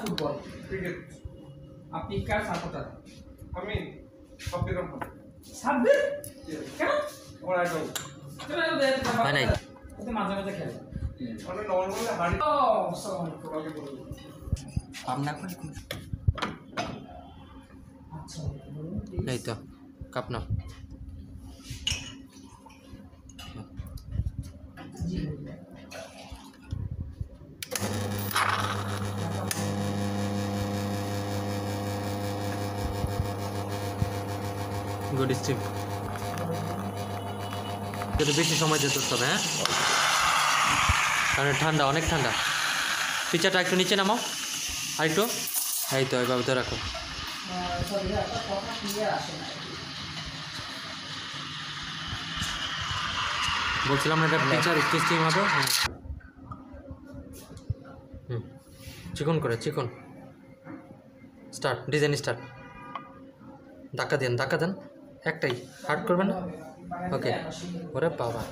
Football cricket. আপনি কার supporter? আমি Sabbir Rahman. Sabbir? Yes. কেন? আমার আইডল। হয় নাই ওতে মাঝে মাঝে খেলে মানে নরমালি হাড়ি। ও আসসালামু আলাইকুম। আগে বলবো। পাবনা করে আচ্ছা বলুন এই তো কাপ নাও জি বলুন। গুড স্ট্রিপ যদি বেশি সময় যেতে হবে হ্যাঁ কারণ ঠান্ডা অনেক ঠান্ডা পিচাটা একটু নিচে নামাও আর একটু এই তো এইভাবে তো রাখো সরি আপনার কথা ক্লিয়ার আসে না বলছিলাম না এটা পিচার টেস্টিং হবে হ্যাঁ চিকন করে চিকন স্টার্ট ডিজাইন স্টার্ট ধাক্কা দেন একটাই হার্ড করবেন না ওকে ওরে বাবা